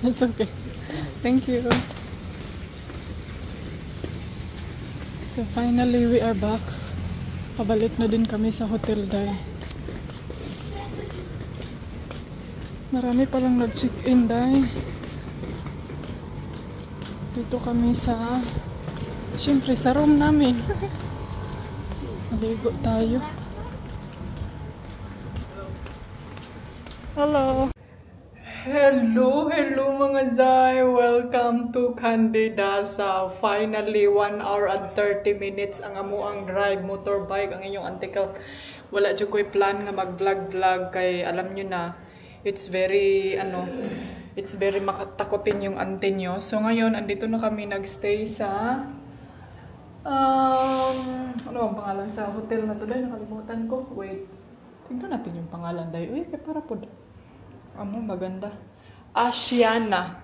It's okay. Thank you. So finally, we are back. Pabalik na din kami sa hotel dahil marami palang nag-check-in dahil dito kami sa, syempre sa room namin. Maligo tayo. Hello! Hello mga Zay! Welcome to Candidasa. Finally, 1 hour and 30 minutes ang amuang drive, motorbike, ang inyong antikal. Wala dyan ko'y plan nga mag-vlog-vlog kay alam nyo na, it's very makatakotin yung ante nyo. So ngayon, andito na kami nagstay sa, ano ang pangalan sa hotel na to dahil? Nakalimutan ko. Wait, tingnan natin yung pangalan dahil. Uy, kaya para po ano, maganda. Asiana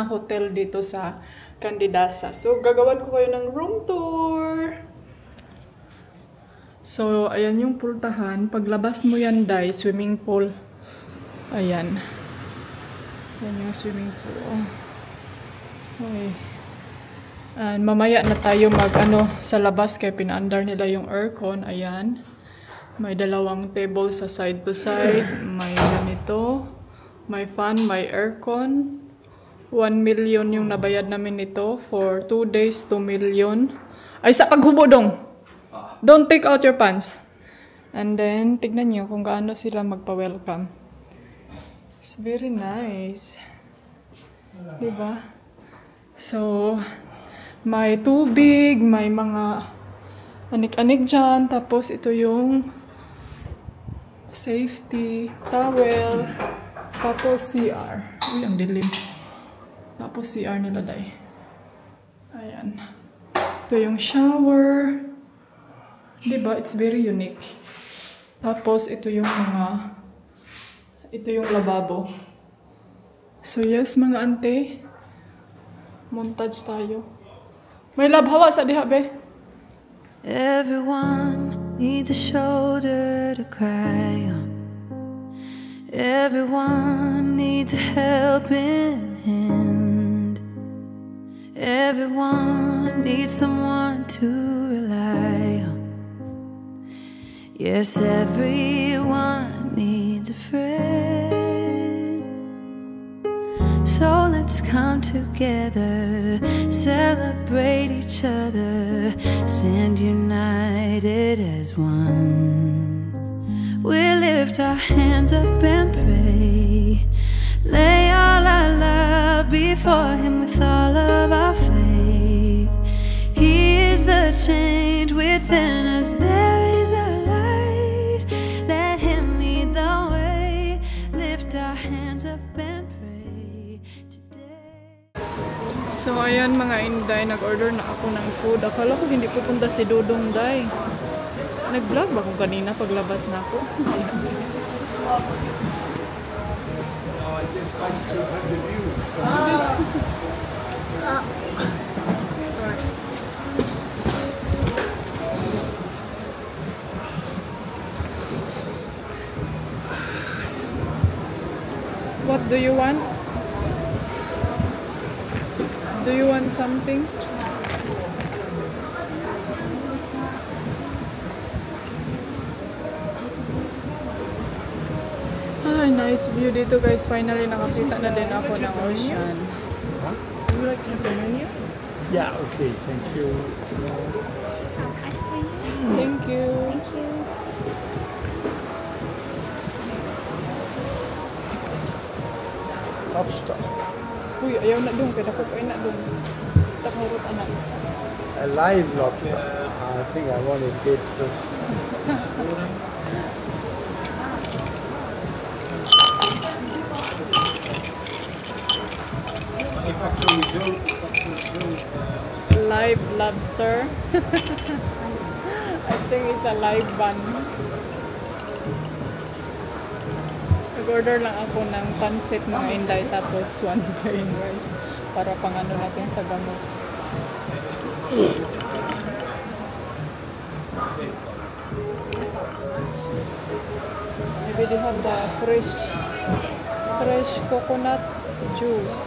Hotel dito sa Candidasa. So, gagawan ko kayo ng room tour. So, ayan yung pultahan. Paglabas mo yan, Day, swimming pool. Ayan. Ayan yung swimming pool. Okay. And mamaya na tayo sa labas kaya pinaandar nila yung aircon. Ayan. May dalawang table sa side to side. May ganito. May fan, may aircon. 1 million yung nabayad namin nito. For 2 days, 2 million. Ay, sa paghubo dong. Don't take out your pants. And then, tignan nyo kung gaano sila magpa-welcome. It's very nice. Diba? So, may tubig, may mga anik-anik dyan. Tapos, ito yung safety, towel, tapos CR. Uy, ang dilim. Tapos CR nila, Day. Ayan. Ito yung shower. Diba? It's very unique. Tapos, ito yung lababo. So, yes, mga ante. Montage tayo. May labhawa sa diha, be. Everyone needs a shoulder to cry on. Everyone needs a helping hand. Everyone needs someone to rely on. Yes, everyone needs a friend. So let's come together, celebrate each other, stand united as one. We lift our hands up and pray, lay all our love before Him with all of our faith. He is the change within us, there is a light, let Him lead the way, lift our hands up and pray. So, ayan mga Inday, nag-order na ako ng food. Akala ko hindi pupunta si Dodong, Day. Nag-vlog ba kung kanina paglabas na ako? Sorry. What do you want? Do you want something? Ay, nice view dito guys. Finally, nakakita na din ako ng ocean. Would you like to have the menu? Yeah, okay, thank you. Thank you. Top stuff. Uy, ayaw na dong. Kaya ko na dong. Takarot anak. A live lobster. I think I want it dead first. Live lobster. I think it's a live bun. Nag-order lang ako ng pancit mga Inday tapos 1 plain rice para pang ano natin sa gamot. Maybe they have the fresh Fresh coconut juice.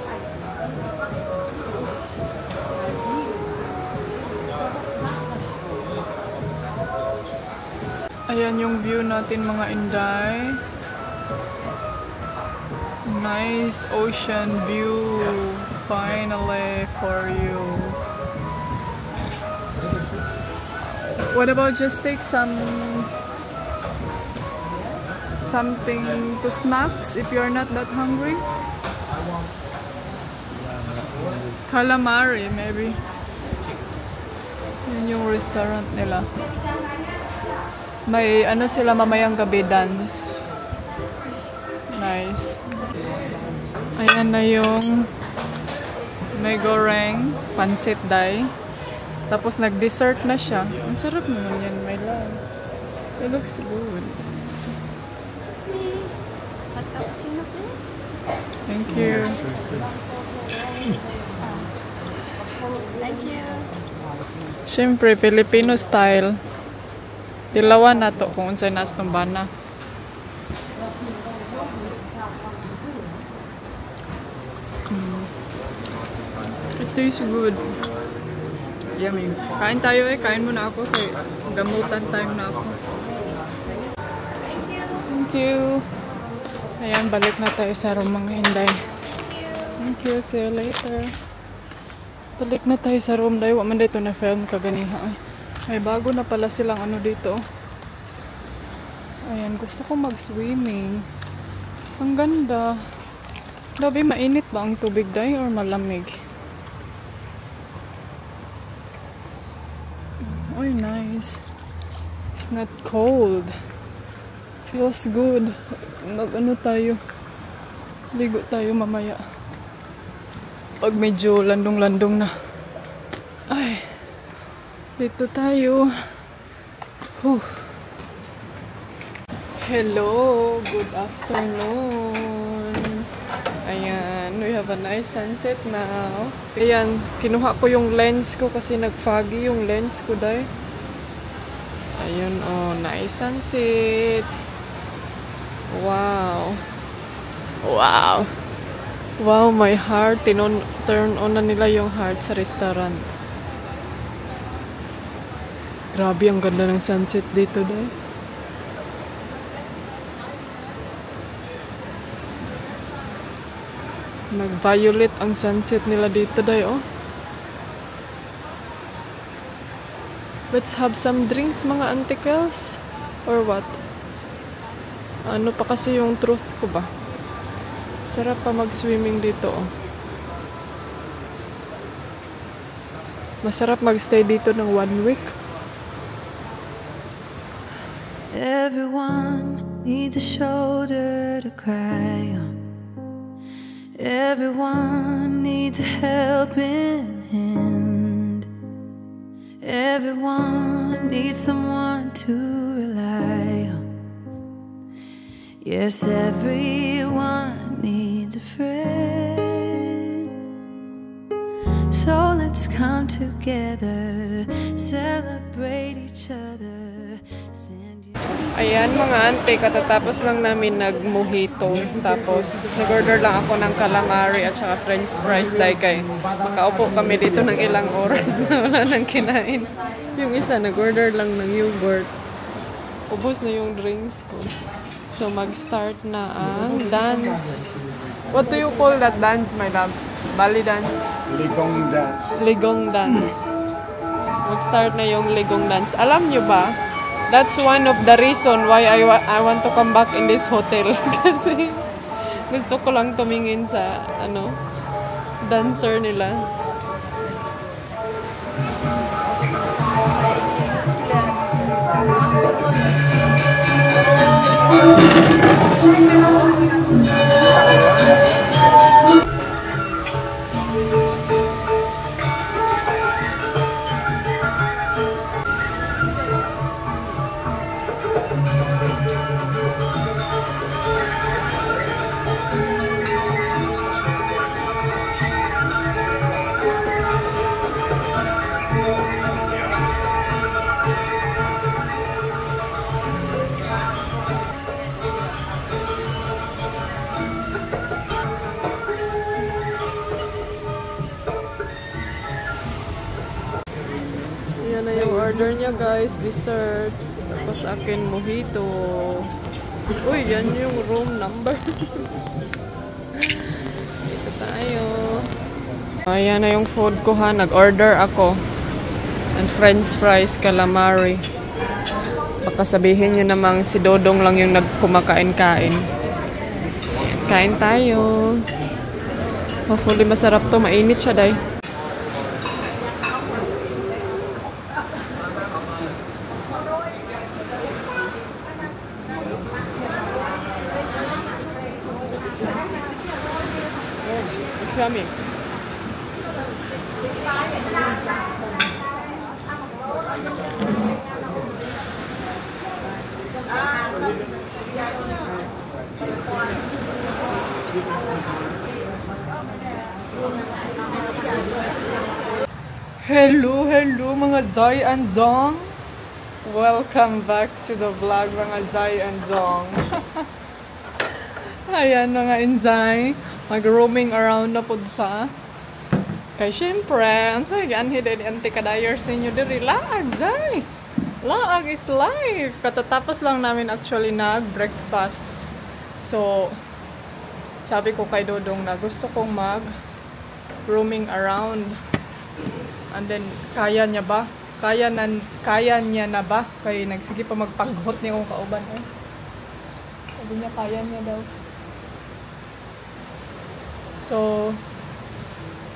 Ayan yung view natin mga Inday. Nice ocean view finally for you. What about just take something to snacks if you're not that hungry? Calamari maybe. Yan yung restaurant nila. May ano sila mamayang gabi dance. Nice. Ayan na yung may goreng, pansit dai. Tapos nag-dessert na siya. Ang sarap naman yan, my love. It looks good. Excuse me. Hot cappuccino, please. Thank you. Thank you. Siyempre, Filipino style. Tilawan na to kung unsay nas tumbana. It tastes good. Yummy. Kain tayo eh. Kain muna ako. Kay gamutan time na ako. Thank you. Ayan, balik na tayo sa room mga Hinday. Thank you. See you later. Balik na tayo sa room dahil waman dito na film kaganiha. May bago na pala silang ano dito. Ayan, gusto ko mag-swimming. Ang ganda. Grabe, mainit ba ang tubig dahil or malamig? Oh, nice. It's not cold. Feels good. Mag-ano tayo. Ligo tayo mamaya. Pag medyo landong-landong na. Ay. Dito tayo. Hello. Good afternoon. Ayan. We have a nice sunset now. Ayan. Kinuha ko yung lens ko kasi nag-foggy yung lens ko dahil. Ayun. Oh, nice sunset. Wow. Wow. Wow, my heart. Turn on na nila yung heart sa restaurant. Grabe, ang ganda ng sunset dito dahil. Nag-violet ang sunset nila dito dahil, oh. Let's have some drinks mga antikels. Or what? Ano pa kasi yung truth ko ba? Sarap pa mag-swimming dito, oh. Masarap mag-stay dito ng 1 week. Everyone needs a shoulder to cry on. Everyone needs a helping hand. Everyone needs someone to rely on. Yes, everyone needs a friend. So let's come together, celebrate each other. Ayan mga ante, katatapos lang namin nag-mojito. Tapos nag-order lang ako ng calamari at saka french fries dahil kay makaupo kami dito ng ilang oras. Wala nang kinain. Yung isa nag-order lang ng yogurt. Ubus na yung drinks ko. So mag-start na ang dance. What do you call that dance, my love? Bali dance? Ligong dance. Ligong dance. Mag-start na yung ligong dance. Alam nyo ba? That's one of the reason why I want to come back in this hotel. Kasi gusto ko lang tumingin sa ano, dancer nila. order niya guys, dessert. Tapos akin mojito. Uy, yan yung room number. Dito tayo. Ayan na yung food ko ha. Nag-order ako. And french fries, calamari. Baka sabihin nyo namang si Dodong lang yung nagkumakain-kain. Kain tayo. Hopefully masarap to. Mainit siya day. Yummy. Hello mga Zai and Zong. Welcome back to the vlog mga Zai and Zong. Ayan mga Inzay. Mag-roaming around na po ta. Kaya syempre, ang sayagan hidden anti-kadayers ninyo diri. Laag, Zay! Laag is life! Katatapos lang namin actually nag-breakfast. So, sabi ko kay Dodong na gusto kong mag-roaming around. And then, kaya niya ba? Kaya niya na ba? Kaya nagsige pa magpaghot niya kung kauban. Eh. Sabi niya, kaya niya daw. So,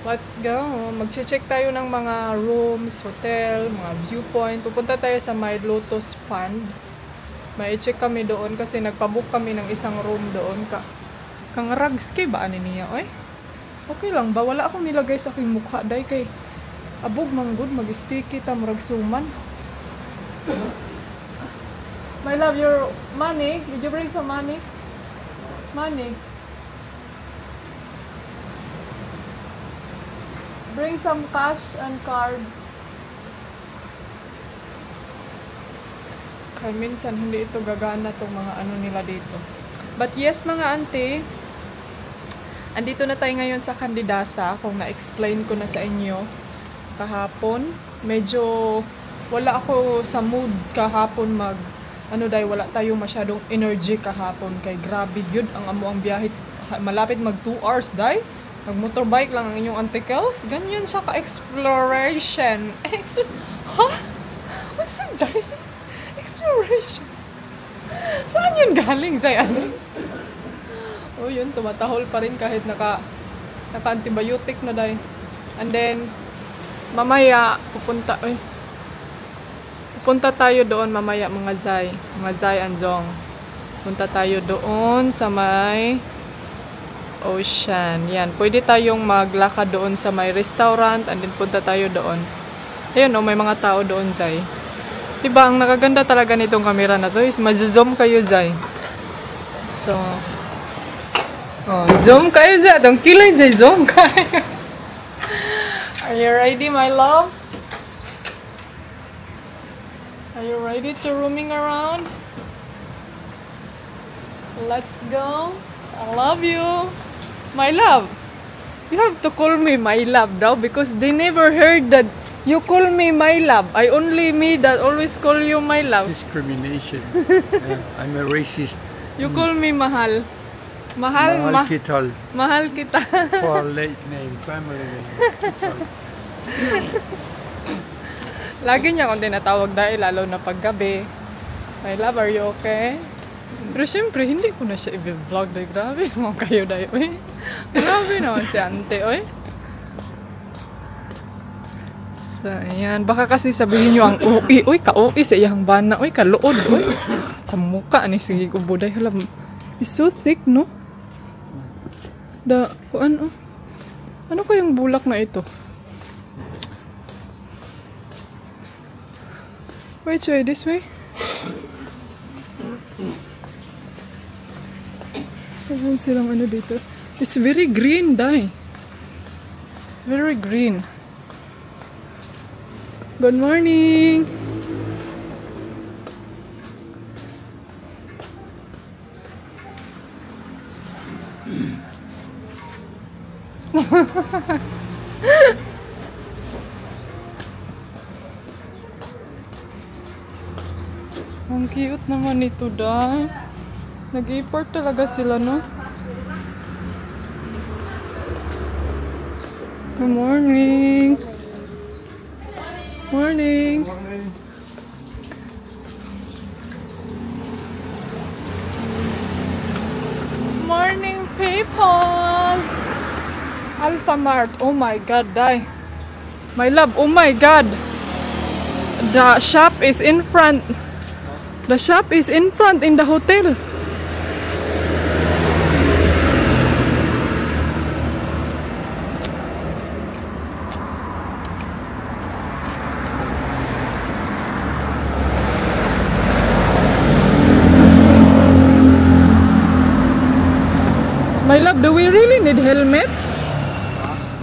let's go. Mag-check tayo ng mga rooms, hotel, mga viewpoint. Pupunta tayo sa My Lotus Fund. May check kami doon kasi nagpabook kami ng isang room doon. Kang ragski ba ani niya? Oy? Okay lang ba? Wala akong nilagay sa aking mukha. Day kay abog manggod, mag-sticky ta, murag suman. My love, your money? Did you bring some money? Money? Bring some cash and card. Kaya minsan hindi ito gagana tong mga ano nila dito. But yes mga auntie, andito na tayo ngayon sa Candidasa. Kung na-explain ko na sa inyo kahapon, medyo wala ako sa mood kahapon wala tayo masyadong energy kahapon kay grabe yun ang amo ang biyahe, malapit mag 2 hours day. Mag motorbike lang ang inyong antikels, ganyan siya ka exploration. Ha? What's that? Exploration. Saan yun galing Zay? Oh yun, tumatahol pa rin kahit naka-antibiotic na day. And then mamaya pupunta tayo doon mamaya mga Zai and Zong. Punta tayo doon sa may ocean. Yan, pwede tayong maglakad doon sa may restaurant and then punta tayo doon. Ayun may mga tao doon Zai. Diba, ang nakaganda talaga nitong camera na to is ma-zoom kayo Zai. So, zoom kayo Zai. Itong kilay Zai, zoom kayo. Are you ready, my love? Are you ready to roaming around? Let's go. I love you. My love. You have to call me my love now because they never heard that you call me my love. I only me that always call you my love. Discrimination. I'm a racist. You call me mahal. Mahal Kital. Mahal kita. For late name, family name. Kital. Lagi niya akong tinatawag dahil lalo na paggabi. My love, are you okay? Pero syempre, hindi ko na siya i-vlog dahil grabe naman kayo dahil. Grabe naman si ante, oy. So, ayan. Baka kasi sabihin nyo ang ui. Uy, ka-ui sa iyang bana. Uy, kaluod. Uy, sa muka ni sige ko buday. Halam, it's so thick, no? Ano kayang bulak na ito? Which way? This way? Ayan silang ano dito. It's very green, Dai. Very green. Good morning! Ang cute naman ito, Day. Nag-import talaga sila, no? Good morning. Morning. Morning, people. Alphamart. Oh my God, Day. My love, oh my God. The shop is in front. The shop is in front in the hotel. My love, do we really need helmet?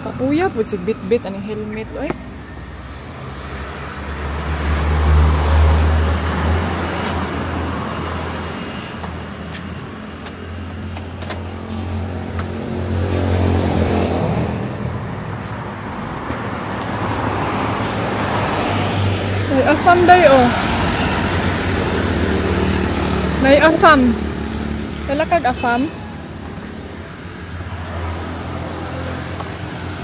Kakuya po si bit-bit ang helmet, oy. Nay afam day oh. Nay afam. Kala kag afam?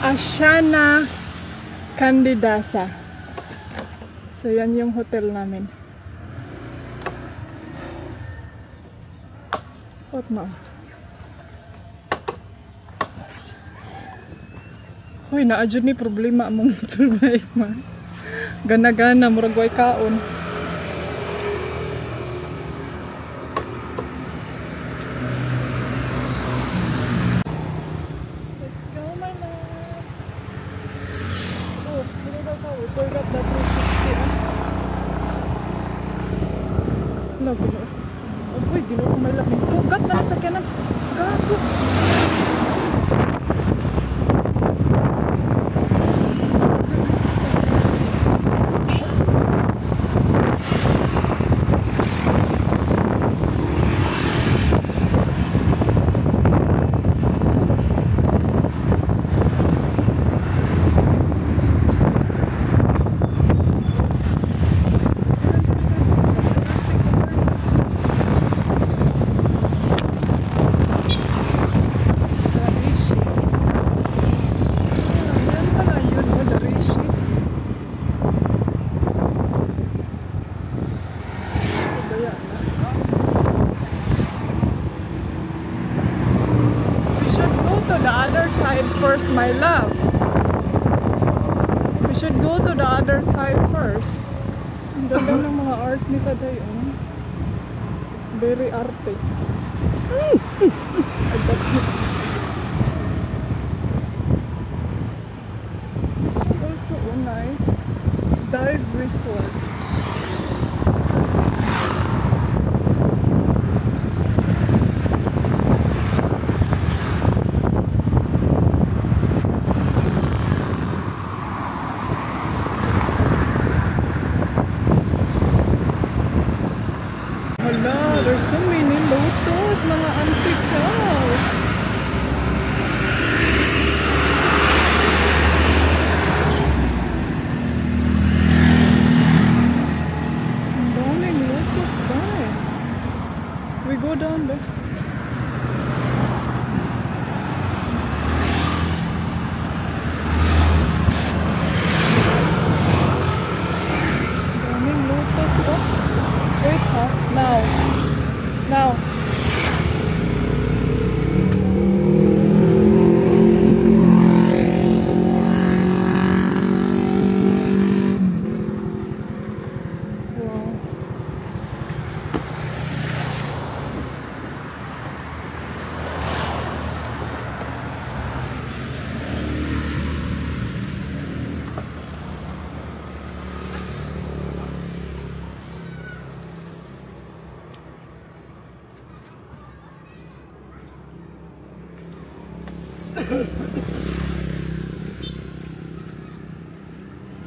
Ashana Candidasa. So yan yung hotel namin. What now? Hoy, naadyo ni problema among motor bike man. Gana-gana, murag way kaon. Uy, ginawa ko may laking sugat na sa kanan. Gago. First, my love. We should go to the other side first. Ang ganda ng mga art ni Taday, oh. It's very arte. This one also oh, nice. Dive resort. There's so many lotus, mga antique house. Ang daming lotus tayo. We go down there. Daming lotus, oh. Wait, huh? Now. Now.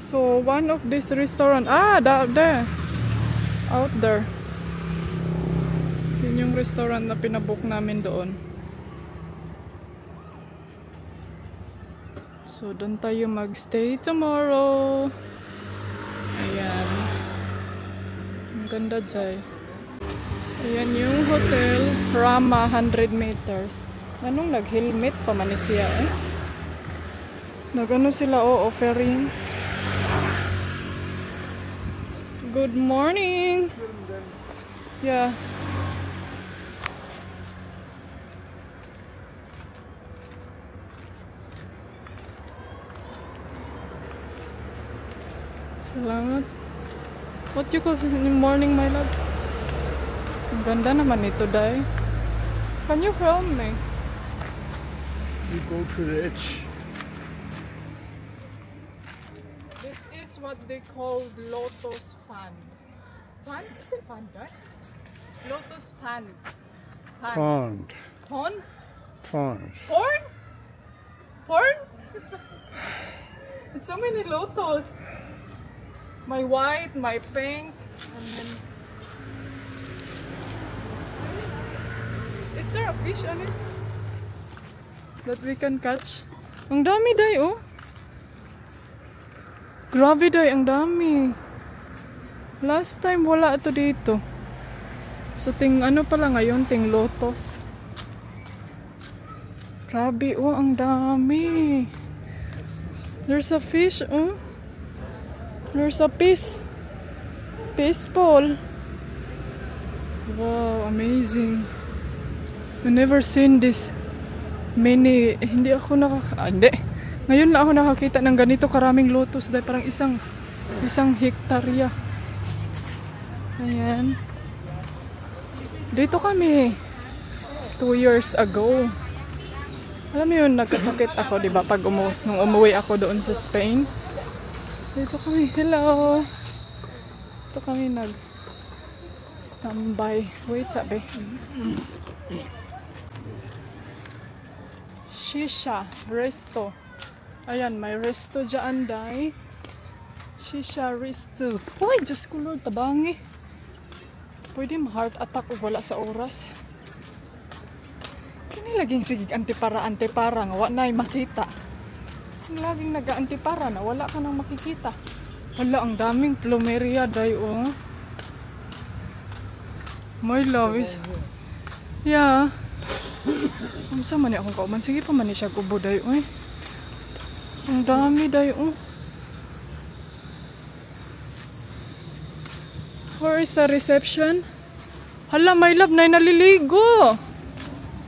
So one of this restaurant, there, out there. Yun yung restaurant na pinabook namin doon. So doon tayo magstay tomorrow. Ayan. Ang ganda dyan. Ayan yung hotel, Rama 100 meters. Anong nag-helmet pa man siya eh? Nagano sila offering. Good morning. Yeah. Salamat. What you call in the morning, my love? Ang ganda naman ito, Day. Can you film me? You go to the edge. This is what they call lotus pan. Pan? Is it pan, Day? Lotus pan. Pond. Pond? Pond. Porn? Porn? It's so many lotus. My white, my pink, and then... Is there a fish on it? That we can catch? Ang dami, Day, oh. Grabe, Day, ang dami. Last time, wala ito dito. So, ano pala ngayon? Ting lotus. Grabe, oh, ang dami. There's a fish, oh. There's a fish bowl. Wow, amazing. I've never seen this many. Hindi ako hindi. Ngayon lang ako nakakita ng ganito karaming lotus. Dahil parang isang hektarya. Ayan. Dito kami 2 years ago. Alam mo yun, nagkasakit ako, diba? Pag nung umuwi ako doon sa Spain. Dito kami, hello. Dito kami nag-standby. Wait, sabi. Shisha, resto. Ayan, may resto dyan, Day. Shisha, resto. Uy, Diyos ko Lord, tabangi. Pwede ma-heart attack o wala sa oras. Kini laging sigig antipara, nga wala na makita. Laging nag-antipara na wala ka nang makikita. Wala, ang daming plumeria, Day, oh. My love is... Yeah. Kamsa man ni akong kauman. Sige pa man ni siya kubo, Day, oh. Ang dami, Day, oh. Where is the reception? Hala, my love, na naliligo.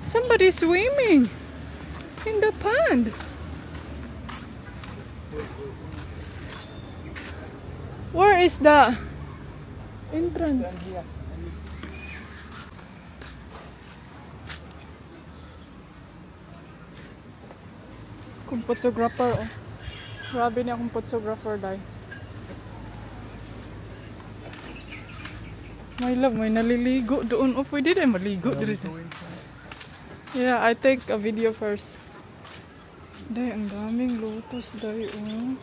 Somebody swimming in the pond. Where is the entrance? Kung photographer, oh. Grabe niya akong photographer, Day. My love, may naliligo doon. Oh, pwede din maligo dito. Yeah, I take a video first. Day, ang daming lotus, Day, oh.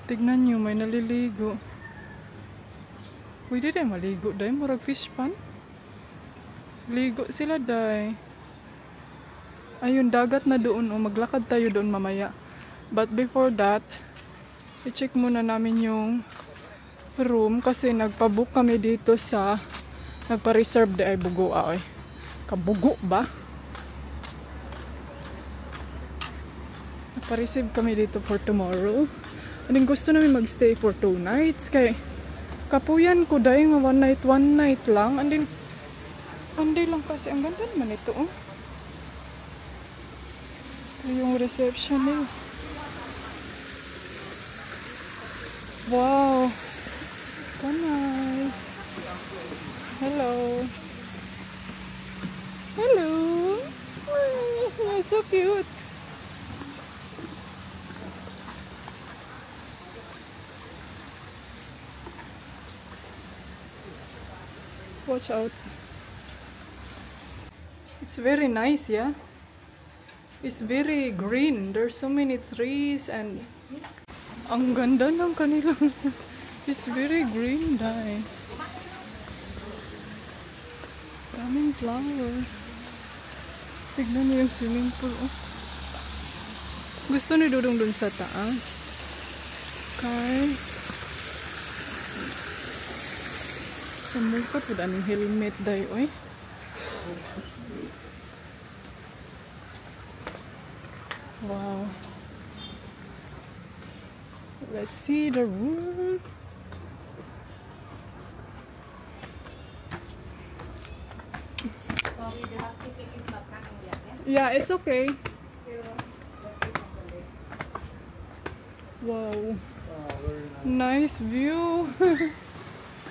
Tignan nyo, may naliligo. Pwede din maligo, Day. Murag fish pan. Ligo sila, Day. Ayun, dagat na doon. O, maglakad tayo doon mamaya. But before that, i-check muna namin yung room. Kasi nagpabook kami dito sa... Nagpa-reserve de ay bugo. Ay. Kabugo ba? Nagpa-reserve kami dito for tomorrow. And gusto namin magstay for 2 nights. Kaya kapuyan ko dahil nga 1 night lang. And then, anday lang kasi. Ang ganda naman ito, oh. Yung reception nila. Wow. So nice. Hello. Hello. You're so cute. Watch out. It's very nice, yeah? It's very green. There's so many trees and ang ganda ng kanilang it's very green, Day. Daming flowers. Tignan niyo yung swimming pool, oh. Gusto ni Dudong dun sa taas. Okay. Sa muka po anong helmet day, oy. Wow. Let's see the room. Sorry, the housekeeping is not coming yet. Yeah, it's okay. Wow. Nice view.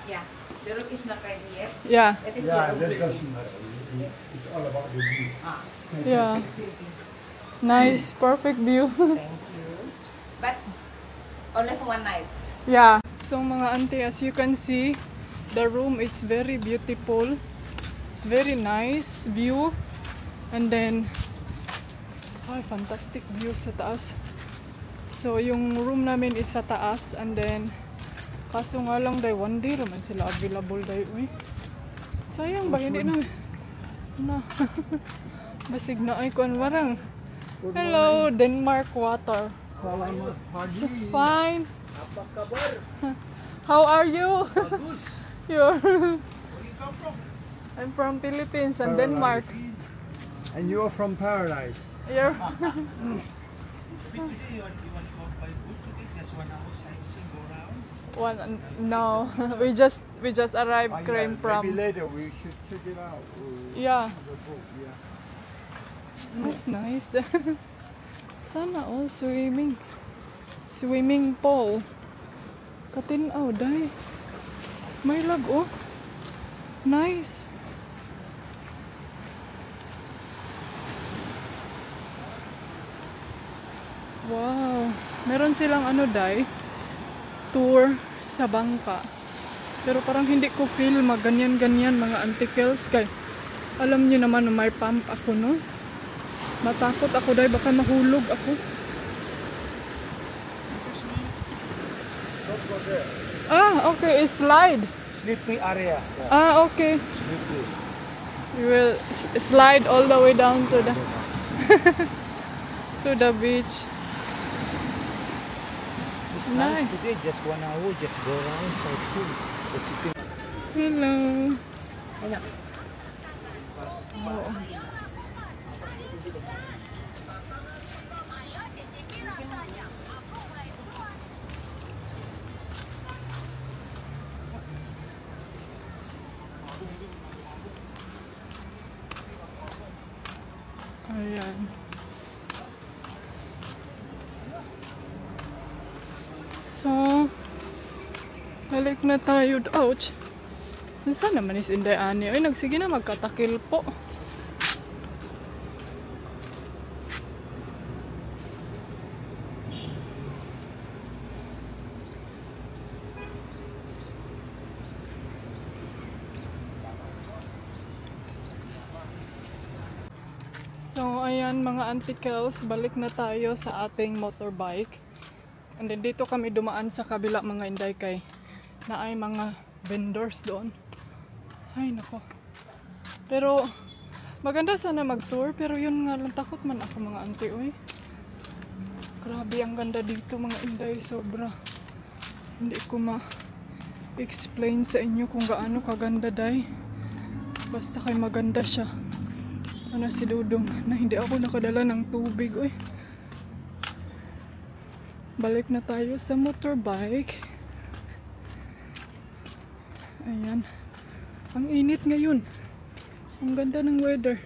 Yeah, the room is not ready yet. Yeah. That is Yeah, your that room. doesn't matter. It's all about the view. Ah, Yeah. Nice, perfect view. thank you. But only for one night. Yeah. So mga auntie, as you can see, the room is very beautiful. It's very nice view. And then, ay, fantastic view sa taas. So yung room namin is sa taas. And then, kaso nga lang day, one day naman sila available day. Uy. Sayang ba? Hindi na. Na. Basig na ay kuan warang. Hello, Denmark water. Fine. How are you? You're I'm from Philippines and Denmark. And you are from Paradise. You're one no. we just arrived came Maybe from later we should check it out. yeah. The book, yeah. That's nice. Sana all swimming pool. Katinaw day. May lag oh. Nice. Wow. Meron silang ano day, tour sa bangka. Pero parang hindi ko feel maganyan-ganyan mga antikels kay alam niyo naman na may pump ako no. Matakot ako day baka mahulog ako. Ah, okay, slide. Sleeping area. Yeah. Ah, okay. Sleeping. You will slide all the way down to the to the beach. It's Nice. today, just 1 hour, just go around sightseeing. The city. Hello. Oh. Ayan. So, balik na tayo. Ouch! Saan naman is Inday Ani? Ay, nagsige na magkatakil po. So, ayan mga antikels, balik na tayo sa ating motorbike. And then dito kami dumaan sa kabila mga Inday kay na ay mga vendors doon. Ay nako. Pero maganda sana mag-tour pero yun nga lang takot man ako mga auntie oy. Grabe ang ganda dito mga Inday, sobra. Hindi ko ma-explain sa inyo kung gaano kaganda day. Basta kay maganda siya. Ano si Dudong na hindi ako nakadala ng tubig oy. Balik na tayo sa motorbike. Ayan. Ang init ngayon. Ang ganda ng weather.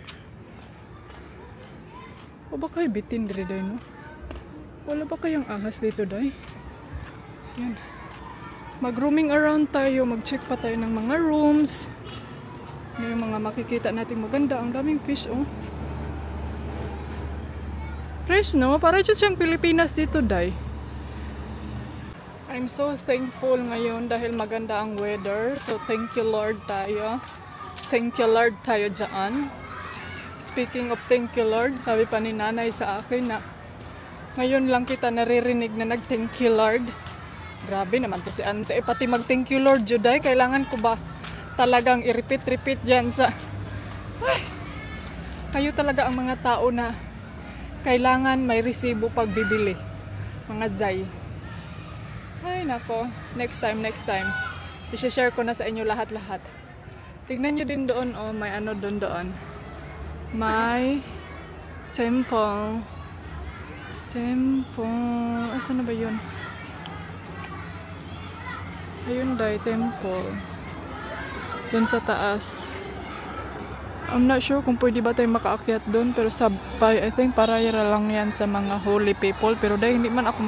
O ba kayo bitin diri day no? Wala ba kayang ahas dito day? Ayan. Mag-roaming around tayo. Mag-check pa tayo ng mga rooms. May mga makikita natin maganda. Ang daming fish oh. Fresh no? Para dyan siyang Pilipinas dito day. I'm so thankful ngayon dahil maganda ang weather. So thank you Lord tayo. Thank you Lord tayo dyan. Speaking of thank you Lord, sabi pa ni nanay sa akin na ngayon lang kita naririnig na nag thank you Lord. Grabe naman to si ante. Pati mag thank you Lord Juday, kailangan ko ba talagang i-repeat dyan sa... Ay, kayo talaga ang mga tao na kailangan may resibo pag bibili. Mga zay. Ay nako, next time. I-share ko na sa inyo lahat-lahat. Tignan nyo din doon, oh, may ano doon. May temple. Asa na ba yun? Ayun dai, temple. Doon sa taas. I'm not sure kung pwede ba tayo makaakyat doon, pero I think parayara lang yan sa mga holy people. Pero dahil hindi man ako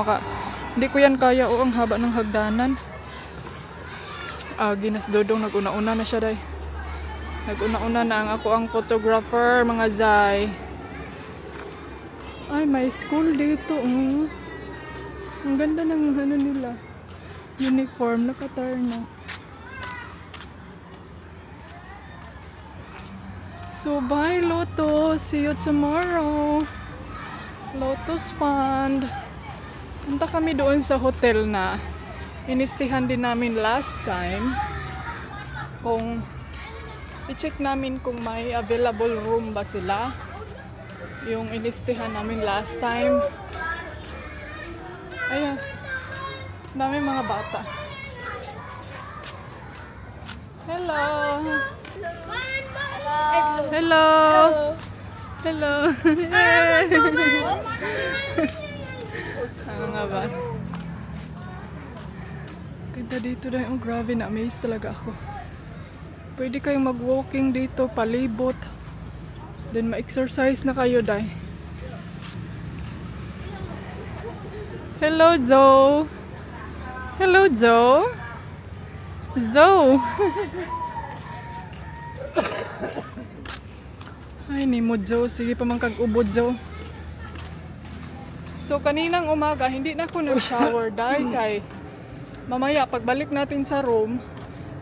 hindi ko yan kaya, o ang haba ng hagdanan. Ginas Dodong, nag-una-una na siya dahil. Nag-una-una na ang photographer, mga zay. Ay, may school dito. Ang ganda ng ano nila. Uniform, nakatarna. So, bye Lotus. See you tomorrow. Lotus Fund. Punta kami doon sa hotel na inistihan din namin last time. I-check namin kung may available room ba sila. Yung inistihan namin last time. Ayan. Dami mga bata. Hello. Hello. Hello. Ano nga ba? Ganda dito dahil. Oh, grabe, na-amaze talaga ako. Pwede kayong mag-walking dito, palibot. Then ma-exercise na kayo dahil. Hello, Zoe. Hello, Zoe. Zoe. Ay, ni mo, Zoe. Sige pa man kag-ubod, Zoe. So, kaninang umaga, hindi na ako nag-shower dahil kay mamaya, pagbalik natin sa room,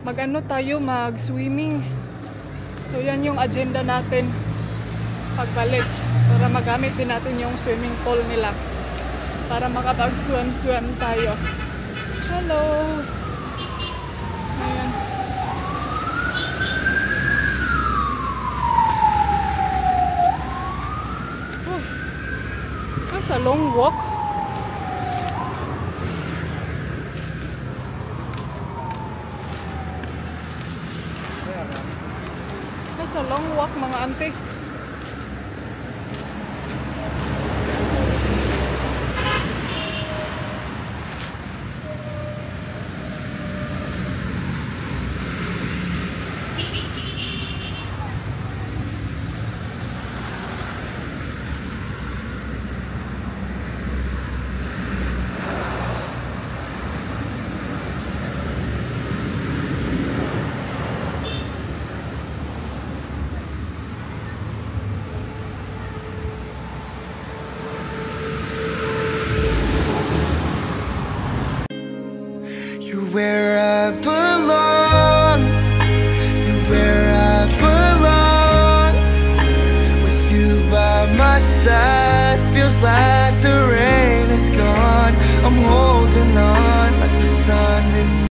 mag-swimming. So, yan yung agenda natin pagbalik. Para magamit din natin yung swimming pool nila. Para makapag-swim tayo. Hello! Ayan. Oh, that's a long walk. That's a long walk, mga auntie. Where I belong, you're where I belong. With you by my side, feels like the rain is gone. I'm holding